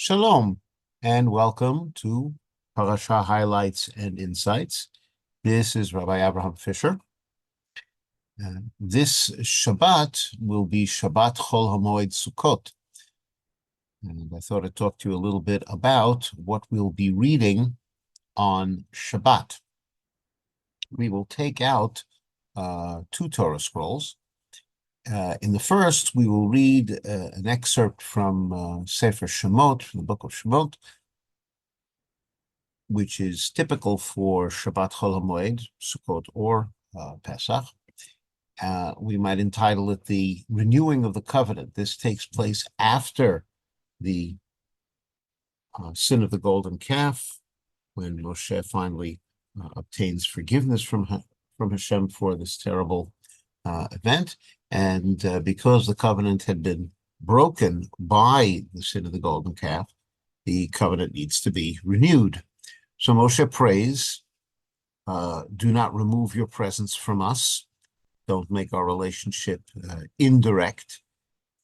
Shalom, and welcome to Parsha Highlights and Insights. This is Rabbi Abraham Fischer. This Shabbat will be Shabbat Chol Hamoed Sukkot. And I thought I'd talk to you a little bit about what we'll be reading on Shabbat. We will take out two Torah scrolls. In the first, we will read an excerpt from Sefer Shemot, from the book of Shemot, which is typical for Shabbat Chol HaMoed, Sukkot, or Pesach. We might entitle it the renewing of the covenant. This takes place after the sin of the golden calf, when Moshe finally obtains forgiveness from Hashem for this terrible event. And because the covenant had been broken by the sin of the golden calf, the covenant needs to be renewed. So Moshe prays, do not remove your presence from us. Don't make our relationship indirect.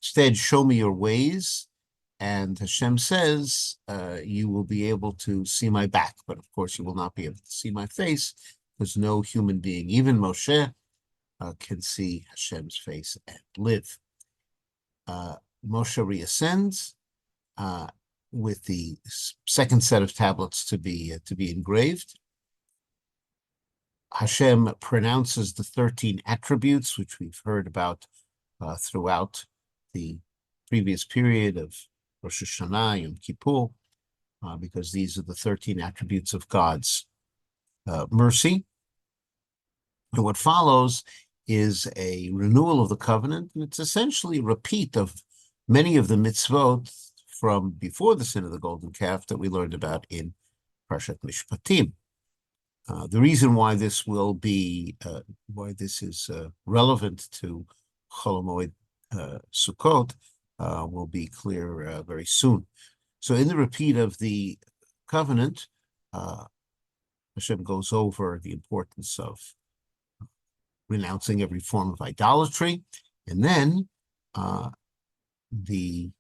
Instead, show me your ways. And Hashem says, you will be able to see my back, but of course you will not be able to see my face, because no human being, even Moshe, can see Hashem's face and live. Moshe reascends with the second set of tablets to be engraved. Hashem pronounces the 13 attributes, which we've heard about throughout the previous period of Rosh Hashanah, Yom Kippur, because these are the 13 attributes of God's mercy. And what follows is a renewal of the covenant, and it's essentially a repeat of many of the mitzvot from before the sin of the golden calf that we learned about in Parshat Mishpatim. The reason why this will be, why this is relevant to Chol HaMoed Sukkot will be clear very soon. So in the repeat of the covenant, Hashem goes over the importance of renouncing every form of idolatry, and then the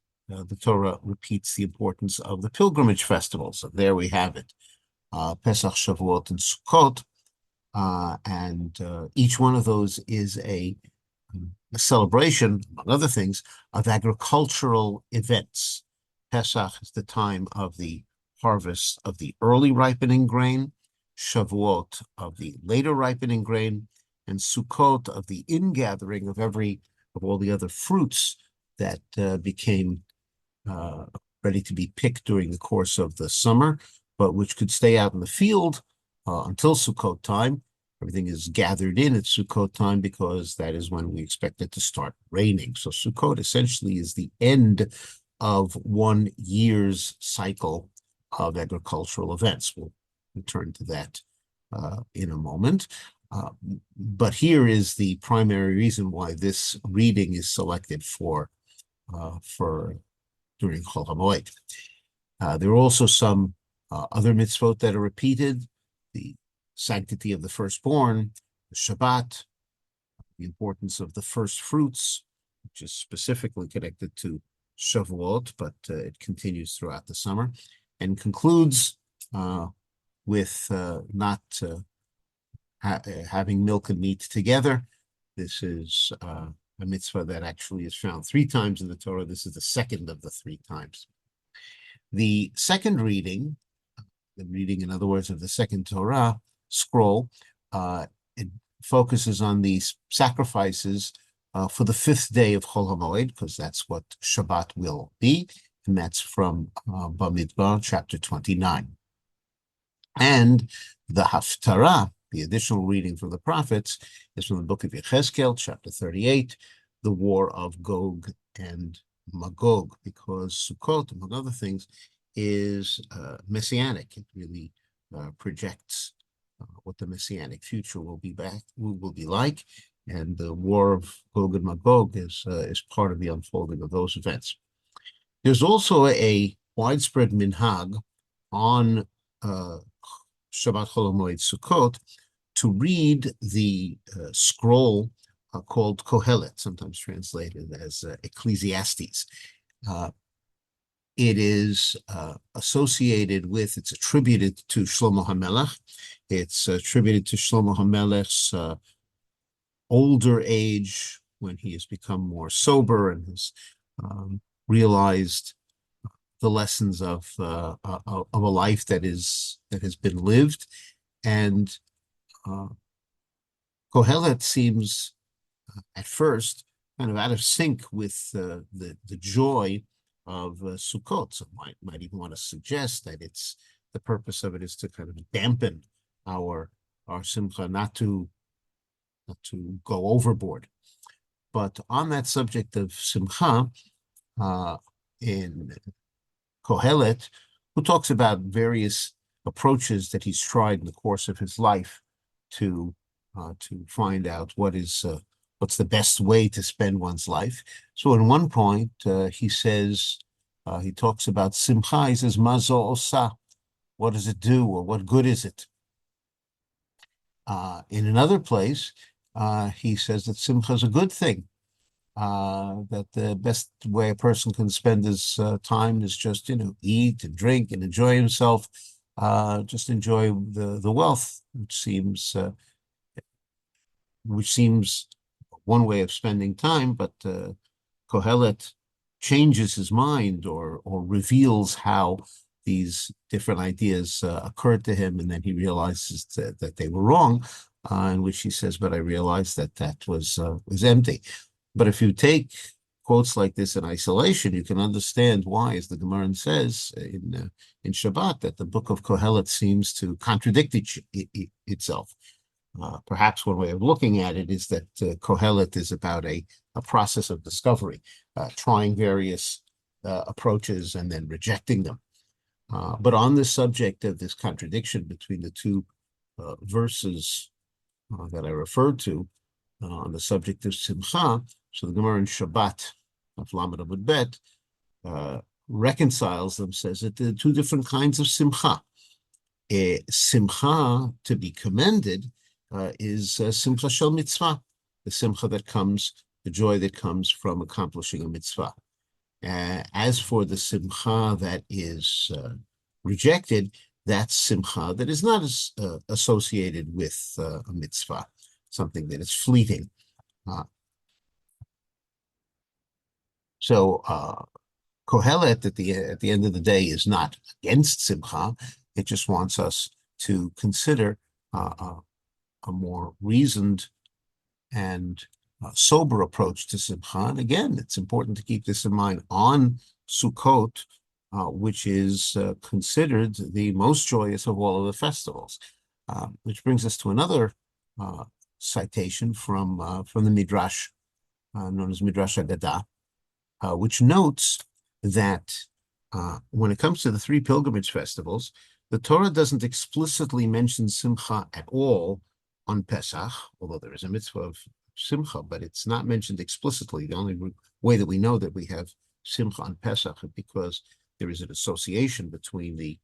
Torah repeats the importance of the pilgrimage festivals. So there we have it, Pesach, Shavuot, and Sukkot, and each one of those is a celebration, among other things, of agricultural events. Pesach is the time of the harvest of the early ripening grain, Shavuot of the later ripening grain, and Sukkot of the ingathering of all the other fruits that became ready to be picked during the course of the summer, but which could stay out in the field until Sukkot time. Everything is gathered in at Sukkot time because that is when we expect it to start raining. So Sukkot essentially is the end of 1 year's cycle of agricultural events. We'll return to that in a moment. But here is the primary reason why this reading is selected for during Chol HaMoed. There are also some other mitzvot that are repeated: the sanctity of the firstborn, the Shabbat, the importance of the first fruits, which is specifically connected to Shavuot, but it continues throughout the summer, and concludes with not having milk and meat together. This is a mitzvah that actually is found 3 times in the Torah. This is the second of the 3 times. The second reading, in other words, of the second Torah scroll, it focuses on the sacrifices for the 5th day of Chol HaMoed, because that's what Shabbat will be, and that's from Bamidbar, chapter 29. And the Haftarah, the additional reading from the prophets, is from the book of Yechezkel, chapter 38, the war of Gog and Magog, because Sukkot, among other things, is messianic. It really projects what the messianic future will be like, and the war of Gog and Magog is part of the unfolding of those events. There's also a widespread minhag on Shabbat Chol HaMoed Sukkot to read the scroll called Kohelet, sometimes translated as Ecclesiastes. It is associated with, it's attributed to Shlomo HaMelech. It's attributed to Shlomo HaMelech's older age, when he has become more sober and has realized the lessons of a life that has been lived. And Kohelet seems at first kind of out of sync with the joy of Sukkot. So might even want to suggest that it's the purpose of it is to kind of dampen our simcha, not to go overboard. But on that subject of simcha, in Kohelet, who talks about various approaches that he's tried in the course of his life to find out what's the best way to spend one's life. So in one point, he says, he talks about simcha. He says, "Mazo osa." What does it do, or what good is it? In another place, he says that simcha is a good thing. That the best way a person can spend his time is just, eat and drink and enjoy himself, just enjoy the wealth, which seems one way of spending time, but Kohelet changes his mind or reveals how these different ideas occurred to him, and then he realizes that they were wrong, in which he says, but I realized that was empty. But if you take quotes like this in isolation, you can understand why, as the Gemara says in Shabbat, that the book of Kohelet seems to contradict itself. Perhaps one way of looking at it is that Kohelet is about a process of discovery, trying various approaches and then rejecting them. But on the subject of this contradiction between the two verses that I referred to, on the subject of Simcha, so the Gemara in Shabbat, of Lamed Amud Bet, reconciles them, says that there are two different kinds of Simcha. Simcha, to be commended, is Simcha Shel Mitzvah, the Simcha that comes, the joy that comes from accomplishing a mitzvah. As for the Simcha that is rejected, that's Simcha that is not associated with a mitzvah, something that is fleeting. So Kohelet at the end of the day is not against Simcha. It just wants us to consider a more reasoned and sober approach to Simcha. And again, it's important to keep this in mind on Sukkot, which is considered the most joyous of all of the festivals. Which brings us to another citation from the Midrash, known as Midrash Agadah, which notes that when it comes to the three pilgrimage festivals, the Torah doesn't explicitly mention Simcha at all on Pesach, although there is a mitzvah of Simcha, but it's not mentioned explicitly. The only way that we know that we have Simcha on Pesach is because there is an association between the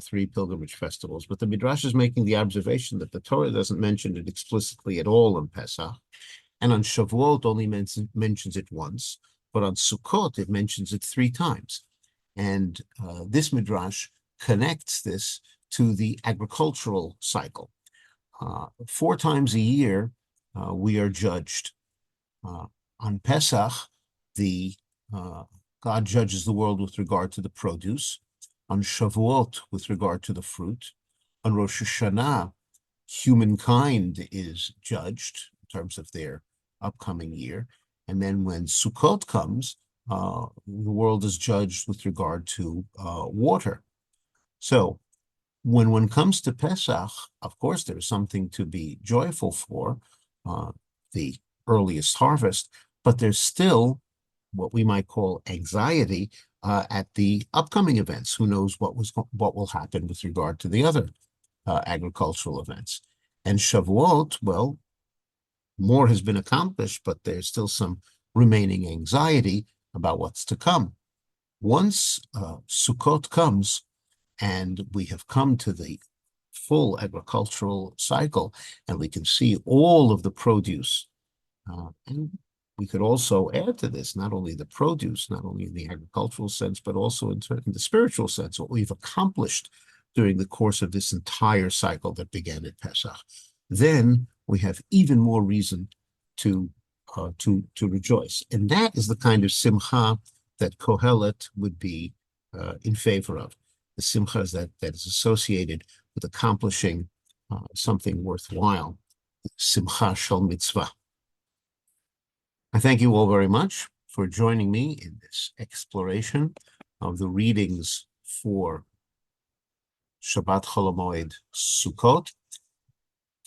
three pilgrimage festivals. But the Midrash is making the observation that the Torah doesn't mention it explicitly at all on Pesach, and on Shavuot only mentions it once, but on Sukkot it mentions it 3 times. And this Midrash connects this to the agricultural cycle. 4 times a year, we are judged. On Pesach, God judges the world with regard to the produce. On Shavuot, with regard to the fruit. On Rosh Hashanah, humankind is judged in terms of their upcoming year. And then when Sukkot comes, the world is judged with regard to water. So when one comes to Pesach, of course, there's something to be joyful for, the earliest harvest, but there's still what we might call anxiety at the upcoming events. Who knows what will happen with regard to the other agricultural events. And Shavuot, well, more has been accomplished, but there's still some remaining anxiety about what's to come. Once Sukkot comes, and we have come to the full agricultural cycle, and we can see all of the produce. And we could also add to this not only the produce, not only in the agricultural sense, but also in the spiritual sense, what we've accomplished during the course of this entire cycle that began at Pesach. Then we have even more reason to rejoice, and that is the kind of simcha that Kohelet would be in favor of. The simcha is that is associated with accomplishing something worthwhile. Simcha shel mitzvah. I thank you all very much for joining me in this exploration of the readings for Shabbat Chol Hamoed Sukkot.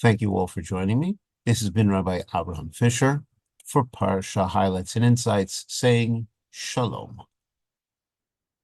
Thank you all for joining me. This has been Rabbi Abraham Fischer for Parsha Highlights and Insights, saying Shalom.